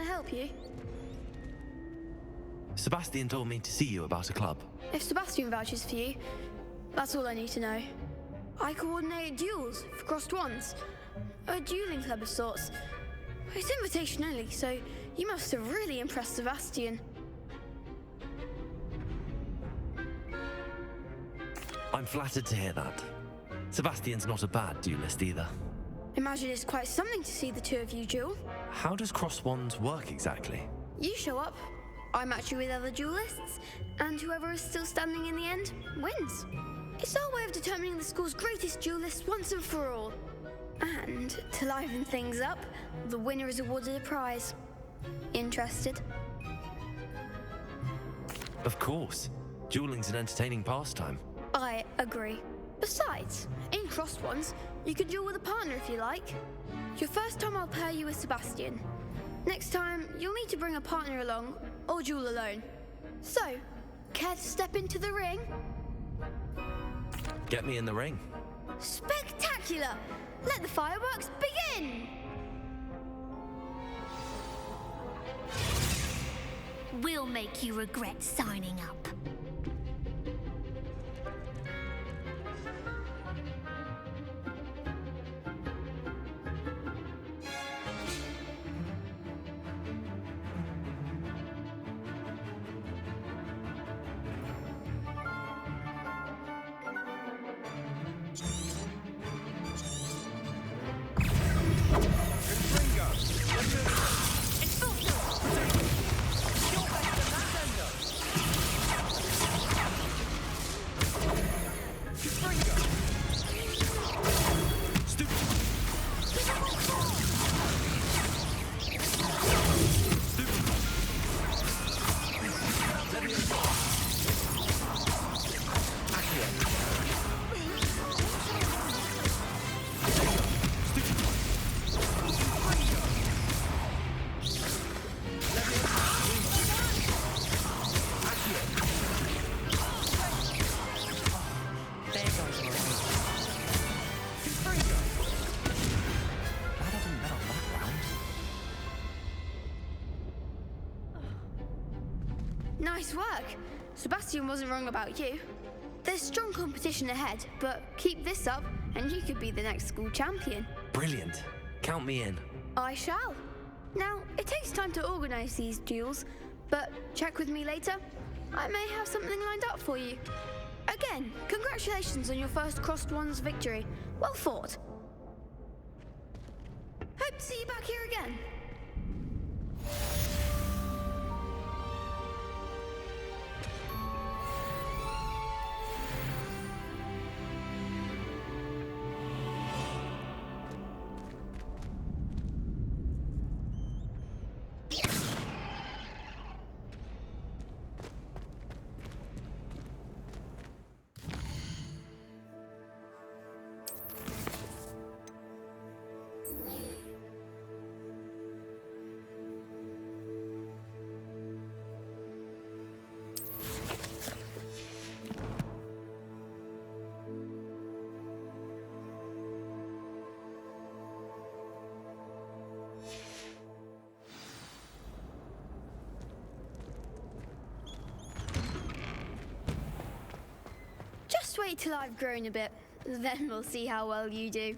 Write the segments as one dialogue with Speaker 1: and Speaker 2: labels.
Speaker 1: help you?
Speaker 2: Sebastian told me to see you about a club.
Speaker 1: If Sebastian vouches for you, that's all I need to know. I coordinate duels for crossed wands. A dueling club of sorts. It's invitation only, so you must have really impressed Sebastian.
Speaker 2: I'm flattered to hear that. Sebastian's not a bad duelist either.
Speaker 1: Imagine it's quite something to see the two of you duel.
Speaker 2: How does cross wands work exactly?
Speaker 1: You show up, I match you with other duelists, and whoever is still standing in the end wins. It's our way of determining the school's greatest duelist once and for all. And to liven things up, the winner is awarded a prize. Interested?
Speaker 2: Of course. Dueling's an entertaining pastime.
Speaker 1: I agree. Besides, in crossed ones, you can duel with a partner if you like. Your first time I'll pair you with Sebastian. Next time, you'll need to bring a partner along, or duel alone. So, care to step into the ring?
Speaker 2: Get me in the ring.
Speaker 1: Spectacular! Let the fireworks begin!
Speaker 3: We'll make you regret signing up.
Speaker 1: Nice work. Sebastian wasn't wrong about you. There's strong competition ahead, but keep this up and you could be the next school champion.
Speaker 2: Brilliant. Count me in.
Speaker 1: I shall. Now, it takes time to organise these duels, but check with me later. I may have something lined up for you. Again, congratulations on your first crossed wands victory. Well fought. Hope to see you back here again. Just wait till I've grown a bit, then we'll see how well you do.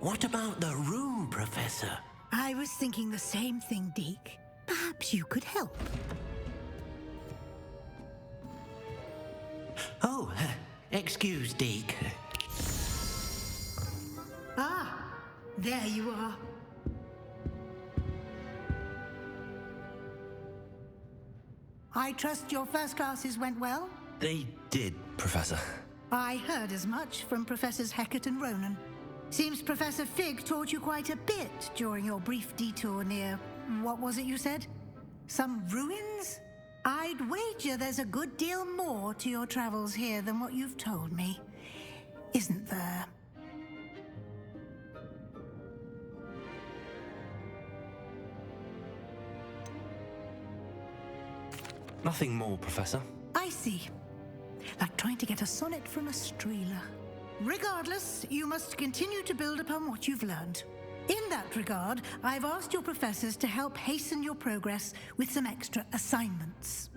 Speaker 4: What about the room, Professor?
Speaker 5: I was thinking the same thing, Deke. Perhaps you could help.
Speaker 4: Oh, excuse, Deke.
Speaker 5: Ah, there you are. I trust your first classes went well?
Speaker 2: They did, Professor.
Speaker 5: I heard as much from Professors Hecat and Ronan. Seems Professor Fig taught you quite a bit during your brief detour near... what was it you said? Some ruins? I'd wager there's a good deal more to your travels here than what you've told me. Isn't there?
Speaker 2: Nothing more, Professor.
Speaker 5: I see. Like trying to get a sonnet from a streeler. Regardless, you must continue to build upon what you've learned. In that regard, I've asked your professors to help hasten your progress with some extra assignments.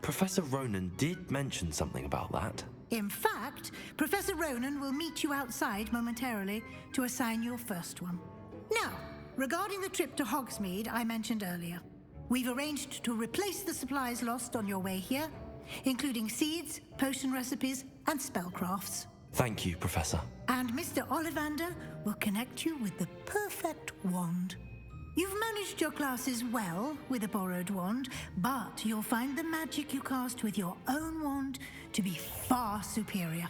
Speaker 2: Professor Ronan did mention something about that.
Speaker 5: In fact, Professor Ronan will meet you outside momentarily to assign your first one. Now, regarding the trip to Hogsmeade I mentioned earlier, we've arranged to replace the supplies lost on your way here, including seeds, potion recipes, and spellcrafts.
Speaker 2: Thank you, Professor.
Speaker 5: And Mr. Ollivander will connect you with the perfect wand. You've managed your classes well with a borrowed wand, but you'll find the magic you cast with your own wand to be far superior.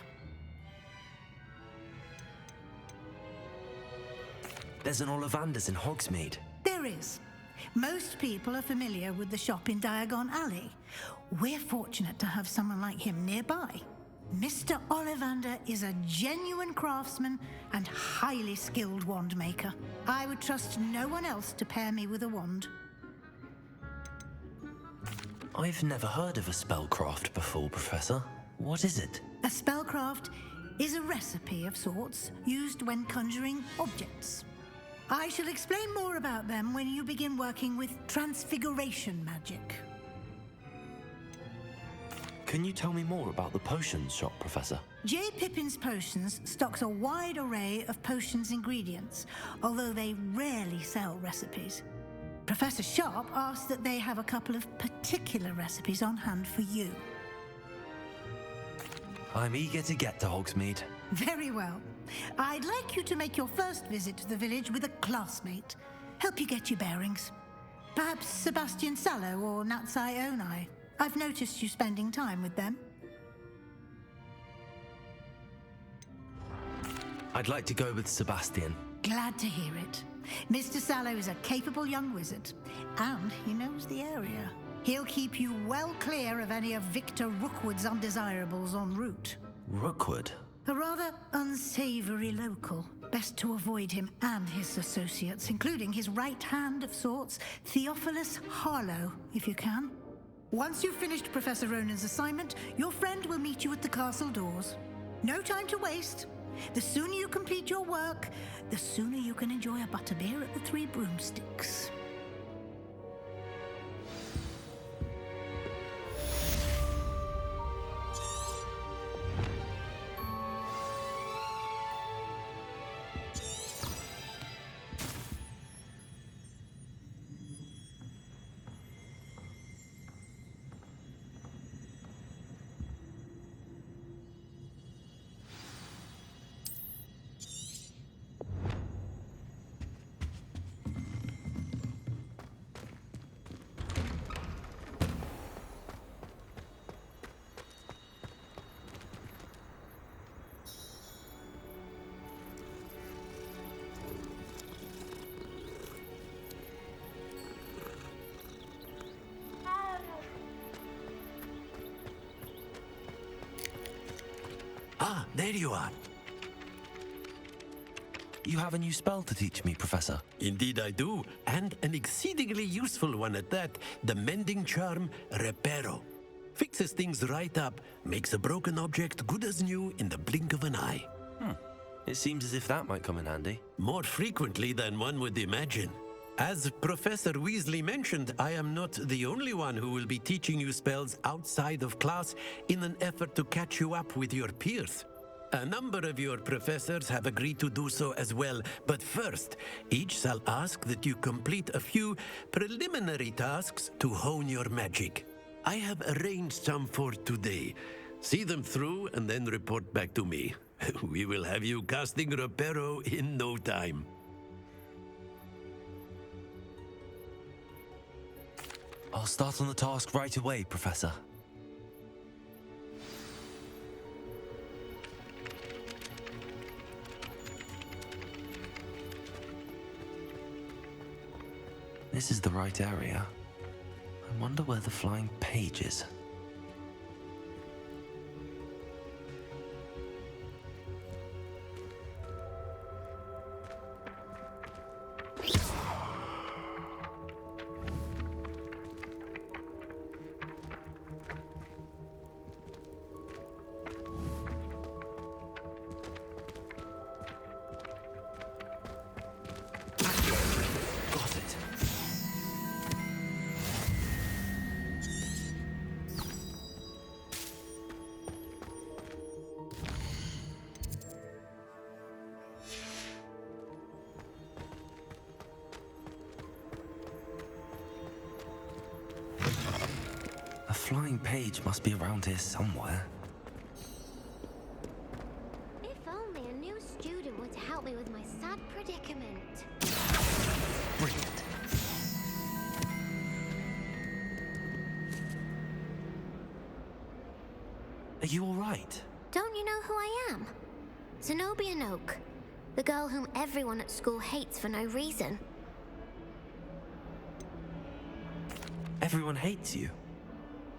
Speaker 2: There's an Ollivander's in Hogsmeade.
Speaker 5: There is. Most people are familiar with the shop in Diagon Alley. We're fortunate to have someone like him nearby. Mr. Ollivander is a genuine craftsman and highly skilled wand maker. I would trust no one else to pair me with a wand.
Speaker 2: I've never heard of a spellcraft before, Professor. What is it?
Speaker 5: A spellcraft is a recipe of sorts used when conjuring objects. I shall explain more about them when you begin working with transfiguration magic.
Speaker 2: Can you tell me more about the potions shop, Professor?
Speaker 5: J. Pippin's Potions stocks a wide array of potions ingredients, although they rarely sell recipes. Professor Sharp asks that they have a couple of particular recipes on hand for you.
Speaker 2: I'm eager to get to Hogsmeade.
Speaker 5: Very well. I'd like you to make your first visit to the village with a classmate. Help you get your bearings. Perhaps Sebastian Sallow or Natsai Onai. I've noticed you spending time with them.
Speaker 2: I'd like to go with Sebastian.
Speaker 5: Glad to hear it. Mr. Sallow is a capable young wizard, and he knows the area. He'll keep you well clear of any of Victor Rookwood's undesirables en route.
Speaker 2: Rookwood?
Speaker 5: A rather unsavory local. Best to avoid him and his associates, including his right hand of sorts, Theophilus Harlow, if you can. Once you've finished Professor Ronan's assignment, your friend will meet you at the castle doors. No time to waste. The sooner you complete your work, the sooner you can enjoy a butterbeer at the Three Broomsticks.
Speaker 4: Ah, there you are.
Speaker 2: You have a new spell to teach me, Professor.
Speaker 4: Indeed I do, and an exceedingly useful one at that, the mending charm Reparo. Fixes things right up, makes a broken object good as new in the blink of an eye.
Speaker 2: It seems as if that might come in handy.
Speaker 4: More frequently than one would imagine. As Professor Weasley mentioned, I am not the only one who will be teaching you spells outside of class in an effort to catch you up with your peers. A number of your professors have agreed to do so as well, but first, each shall ask that you complete a few preliminary tasks to hone your magic. I have arranged some for today. See them through and then report back to me. We will have you casting Reparo in no time.
Speaker 2: I'll start on the task right away, Professor. This is the right area. I wonder where the flying page is. A flying page must be around here somewhere.
Speaker 3: If only a new student would help me with my sad predicament.
Speaker 2: Brilliant. Are you all right?
Speaker 3: Don't you know who I am? Zenobia Noak, the girl whom everyone at school hates for no reason.
Speaker 2: Everyone hates you.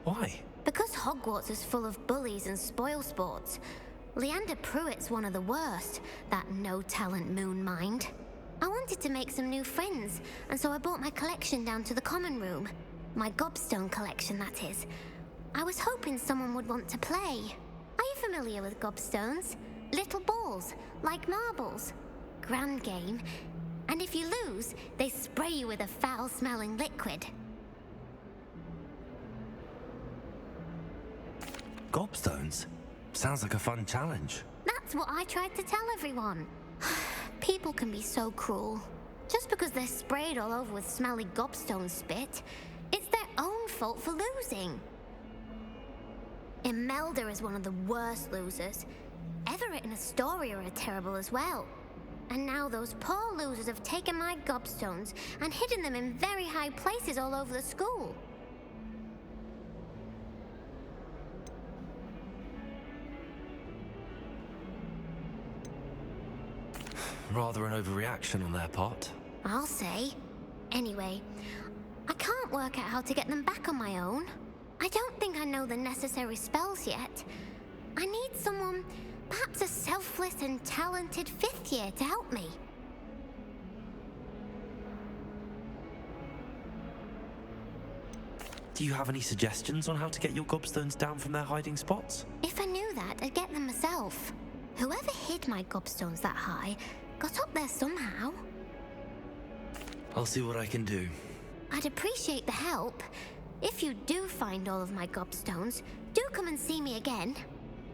Speaker 2: Why?
Speaker 3: Because Hogwarts is full of bullies and spoilsports. Leander Pruitt's one of the worst, that no-talent moon mind. I wanted to make some new friends, and so I brought my collection down to the common room. My gobstone collection, that is. I was hoping someone would want to play. Are you familiar with gobstones? Little balls, like marbles. Grand game. And if you lose, they spray you with a foul-smelling liquid.
Speaker 2: Gobstones? Sounds like a fun challenge.
Speaker 3: That's what I tried to tell everyone. People can be so cruel. Just because they're sprayed all over with smelly gobstone spit, it's their own fault for losing. Imelda is one of the worst losers. Everett and Astoria are terrible as well. And now those poor losers have taken my gobstones and hidden them in very high places all over the school.
Speaker 2: Rather an overreaction on their part.
Speaker 3: I'll say. Anyway, I can't work out how to get them back on my own. I don't think I know the necessary spells yet. I need someone, perhaps a selfless and talented fifth year to help me.
Speaker 2: Do you have any suggestions on how to get your gobstones down from their hiding spots?
Speaker 3: If I knew that, I'd get them myself. Whoever hid my gobstones that high got up there somehow.
Speaker 2: I'll see what I can do.
Speaker 3: I'd appreciate the help. If you do find all of my gobstones, do come and see me again.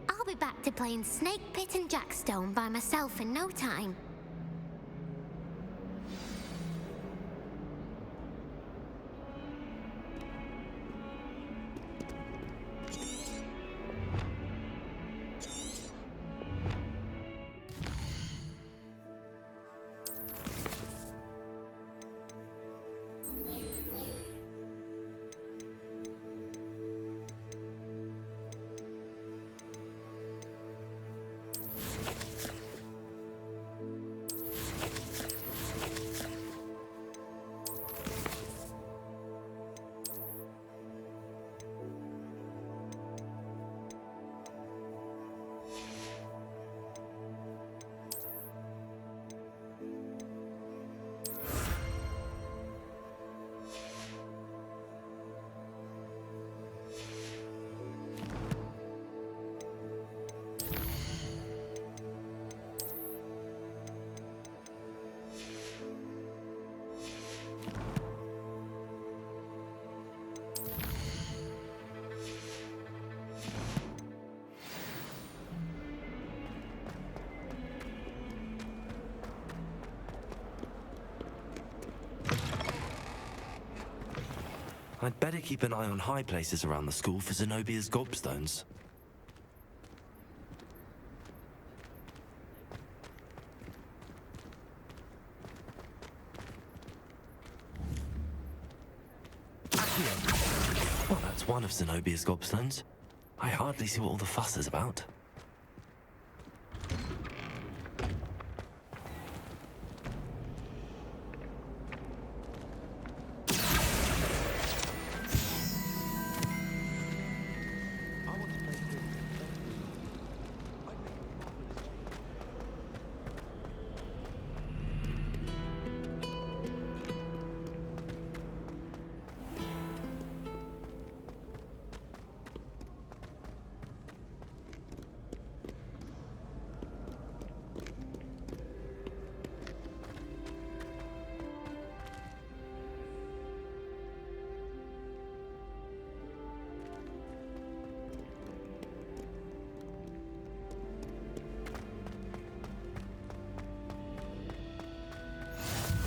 Speaker 3: I'll be back to playing Snake Pit and Jackstone by myself in no time.
Speaker 2: I'd better keep an eye on high places around the school for Zenobia's gobstones. Well, that's one of Zenobia's gobstones. I hardly see what all the fuss is about.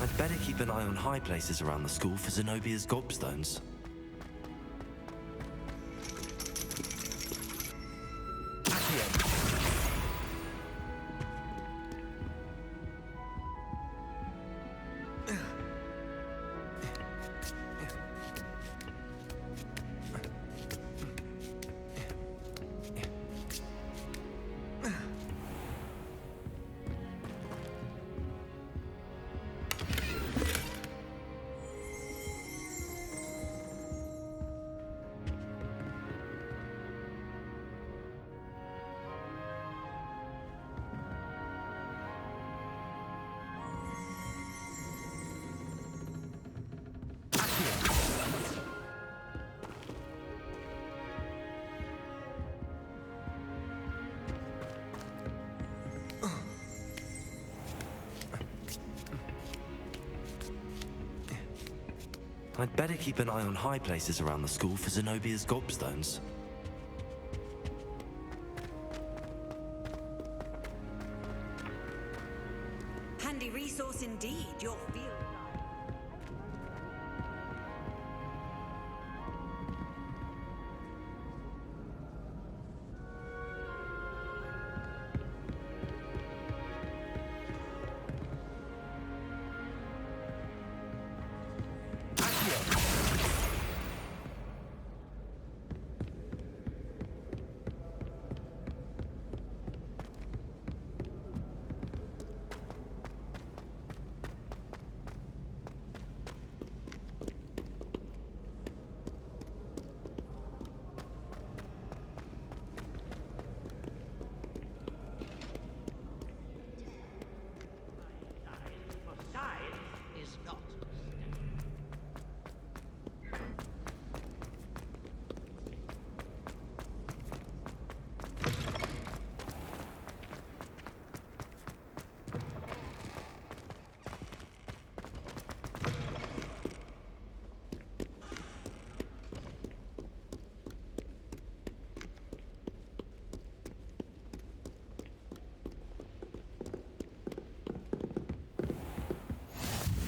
Speaker 2: I'd better keep an eye on high places around the school for Zenobia's gobstones. I'd better keep an eye on high places around the school for Zenobia's gobstones.
Speaker 6: Handy resource indeed, your field.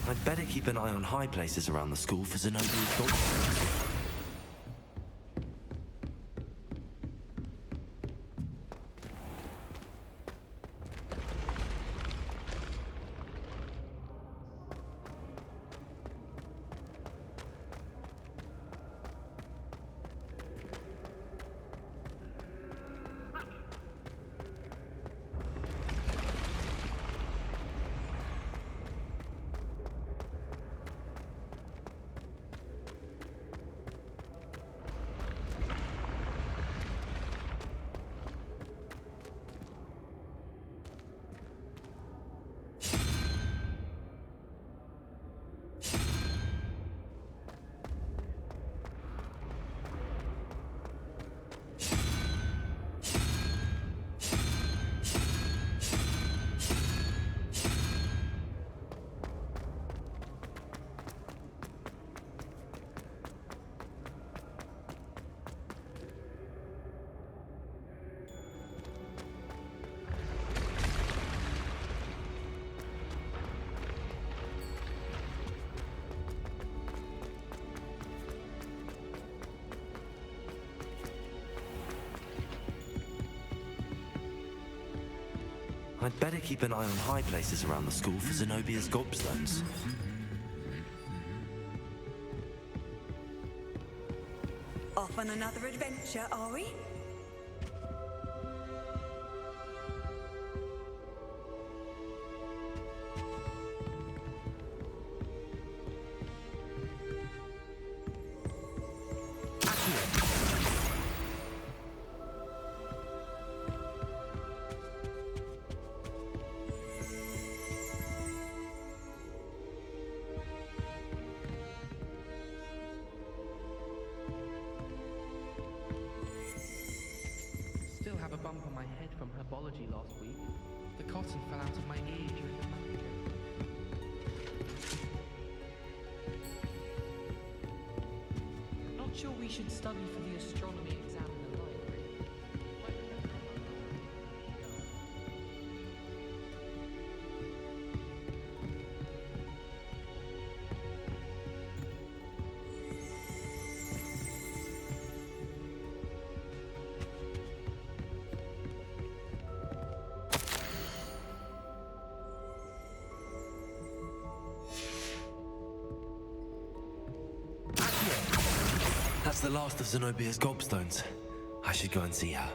Speaker 2: I'd better keep an eye on high places around the school for Zenobia's gobstones. I'd better keep an eye on high places around the school for Zenobia's gobstones.
Speaker 6: Off on another adventure, are we?
Speaker 7: Still have a bump on my head from herbology last week. The cotton fell out of my ear during the math exam. Not sure we should study for the astronomy exam in the library.
Speaker 2: That's the last of Zenobia's gobstones. I should go and see her.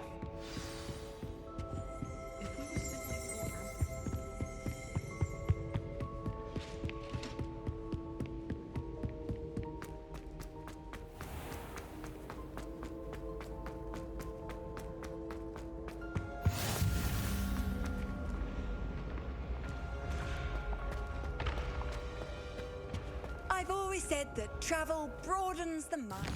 Speaker 6: I've always said that travel broadens the mind.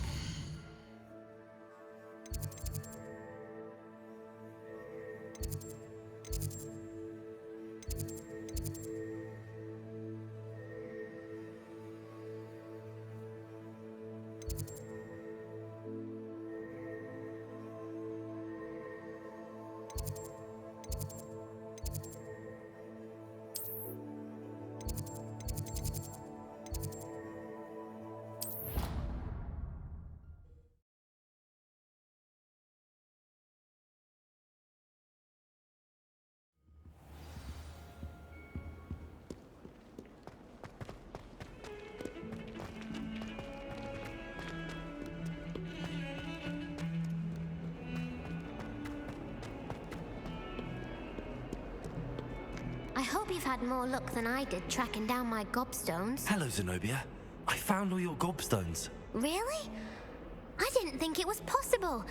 Speaker 3: I hope you've had more luck than I did tracking down my gobstones.
Speaker 2: Hello, Zenobia. I found all your gobstones.
Speaker 3: Really? I didn't think it was possible.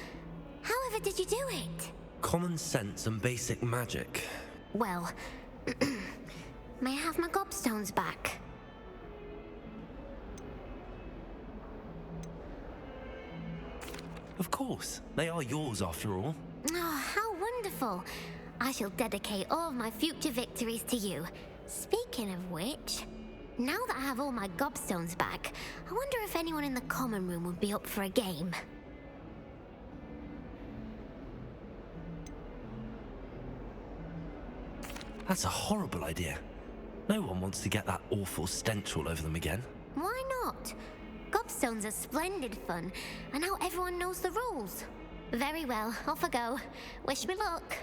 Speaker 3: However did you do it?
Speaker 2: Common sense and basic magic.
Speaker 3: Well, may I have my gobstones back?
Speaker 2: Of course. They are yours after all.
Speaker 3: Oh, how wonderful. I shall dedicate all of my future victories to you. Speaking of which, now that I have all my gobstones back, I wonder if anyone in the common room would be up for a game.
Speaker 2: That's a horrible idea. No one wants to get that awful stench all over them again.
Speaker 3: Why not? Gobstones are splendid fun, and now everyone knows the rules. Very well, off I go. Wish me luck.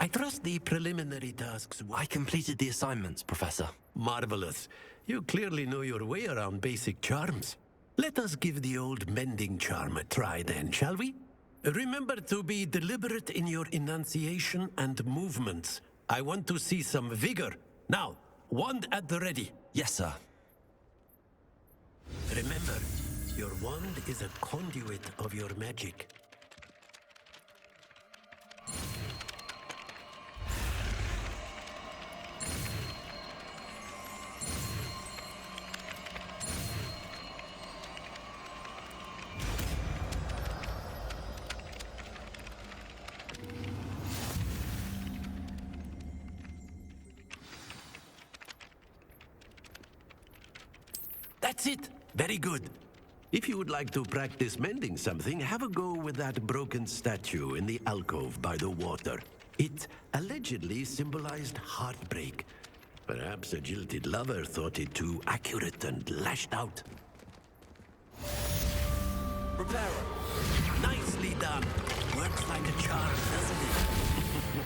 Speaker 4: I trust the preliminary tasks.
Speaker 2: I completed the assignments, Professor.
Speaker 4: Marvelous. You clearly know your way around basic charms. Let us give the old mending charm a try then, shall we? Remember to be deliberate in your enunciation and movements. I want to see some vigor. Now, wand at the ready.
Speaker 2: Yes, sir.
Speaker 4: Remember, your wand is a conduit of your magic. That's it. Very good. If you would like to practice mending something, have a go with that broken statue in the alcove by the water. It allegedly symbolized heartbreak. Perhaps a jilted lover thought it too accurate and lashed out. Reparo. Nicely done. Works like a charm, doesn't it?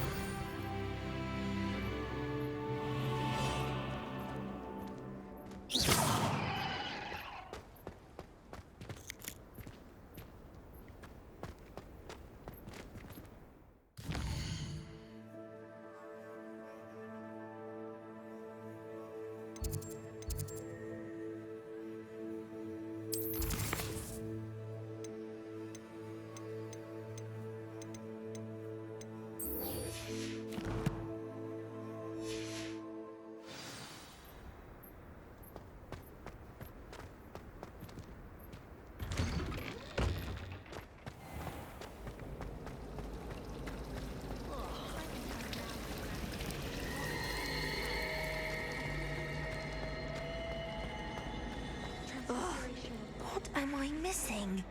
Speaker 6: What am I missing?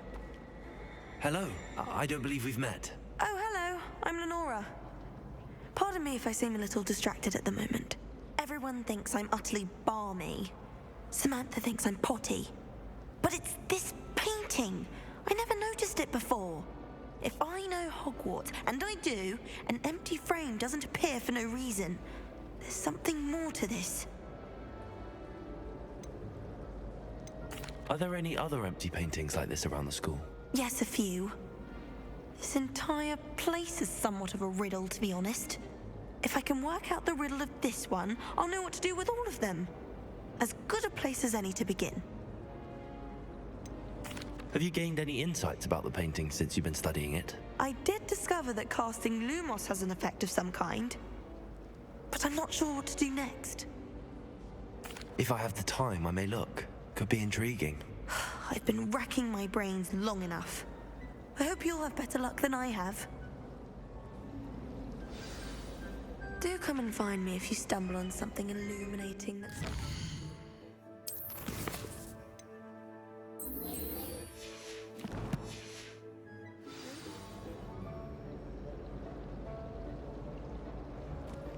Speaker 2: Hello. I don't believe we've met.
Speaker 6: Oh, hello. I'm Lenora. Pardon me if I seem a little distracted at the moment. Everyone thinks I'm utterly balmy. Samantha thinks I'm potty. But it's this painting. I never noticed it before. If I know Hogwarts, and I do, an empty frame doesn't appear for no reason. There's something more to this.
Speaker 2: Are there any other empty paintings like this around the school?
Speaker 6: Yes, a few. This entire place is somewhat of a riddle, to be honest. If I can work out the riddle of this one, I'll know what to do with all of them. As good a place as any to begin.
Speaker 2: Have you gained any insights about the painting since you've been studying it?
Speaker 6: I did discover that casting Lumos has an effect of some kind, but I'm not sure what to do next.
Speaker 2: If I have the time, I may look. Could be intriguing.
Speaker 6: I've been racking my brains long enough. I hope you'll have better luck than I have. Do come and find me if you stumble on something illuminating that's...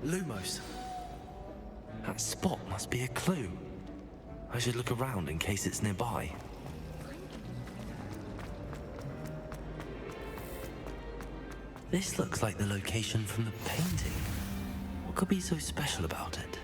Speaker 2: Lumos. That spot must be a clue. I should look around in case it's nearby. This looks like the location from the painting. What could be so special about it?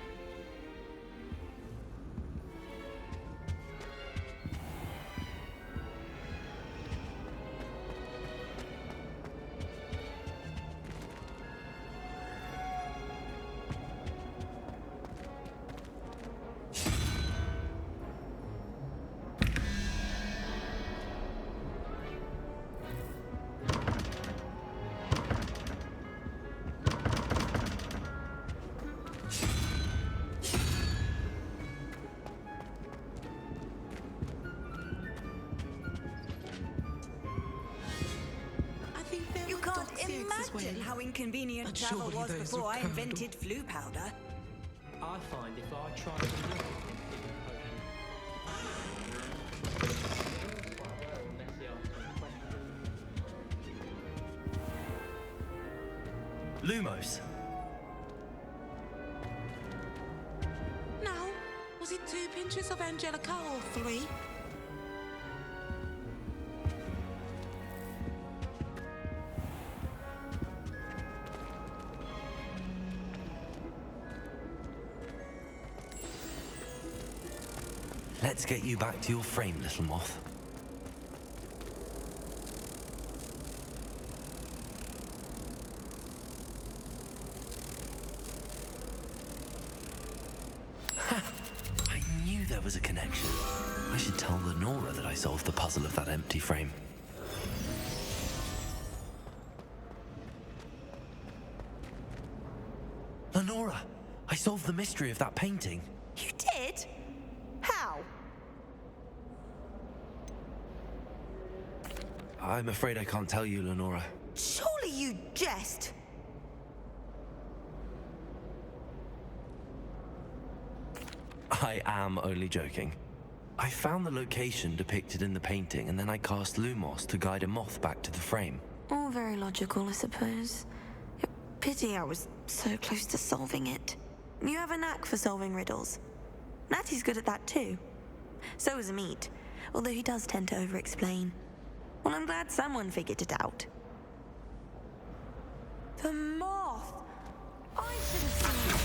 Speaker 6: Imagine how inconvenient travel was before I invented flu powder.
Speaker 7: I find if I try to look
Speaker 2: Lumos.
Speaker 8: Now, was it 2 pinches of Angelica or 3?
Speaker 2: Let's get you back to your frame, little moth. I knew there was a connection. I should tell Lenora that I solved the puzzle of that empty frame. Lenora, I solved the mystery of that painting.
Speaker 6: You did? How?
Speaker 2: I'm afraid I can't tell you, Lenora.
Speaker 6: Surely you jest.
Speaker 2: I am only joking. I found the location depicted in the painting, and then I cast Lumos to guide a moth back to the frame.
Speaker 6: All very logical, I suppose. Pity I was so close to solving it. You have a knack for solving riddles. Natty's good at that too. So is Amit, although he does tend to over-explain. Well, I'm glad someone figured it out. The moth! I should have seen it.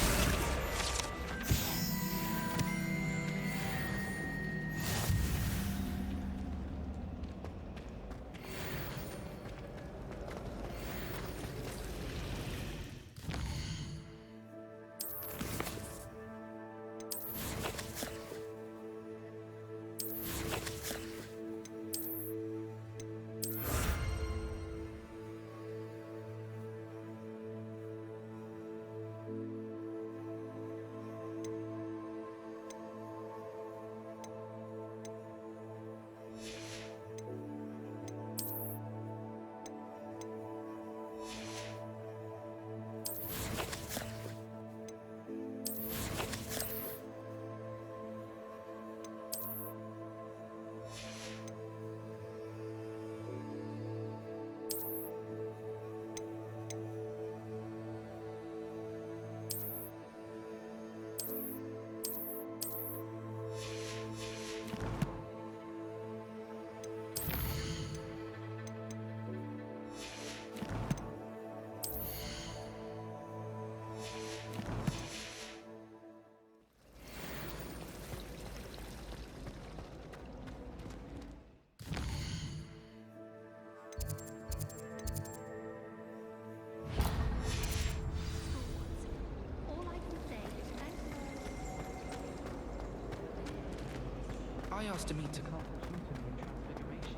Speaker 7: I asked Amit to come in Transfiguration.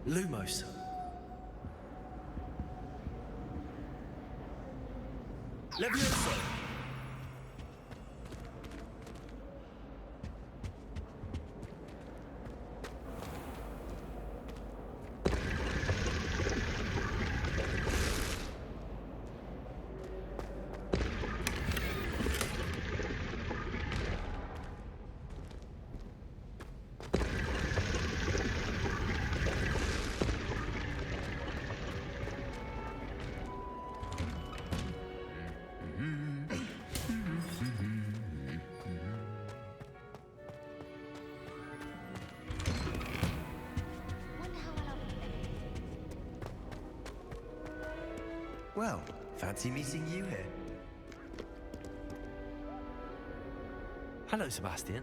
Speaker 2: Lumos. Levioso.
Speaker 9: Well, fancy meeting you here.
Speaker 2: Hello, Sebastian.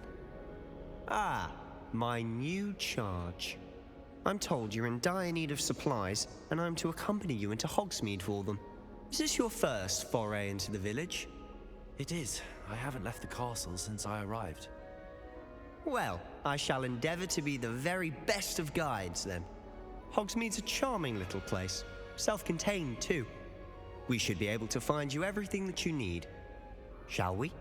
Speaker 9: Ah, my new charge. I'm told you're in dire need of supplies, and I'm to accompany you into Hogsmeade for them. Is this your first foray into the village?
Speaker 2: It is. I haven't left the castle since I arrived.
Speaker 9: Well, I shall endeavor to be the very best of guides, then. Hogsmeade's a charming little place, self-contained too. We should be able to find you everything that you need. Shall we?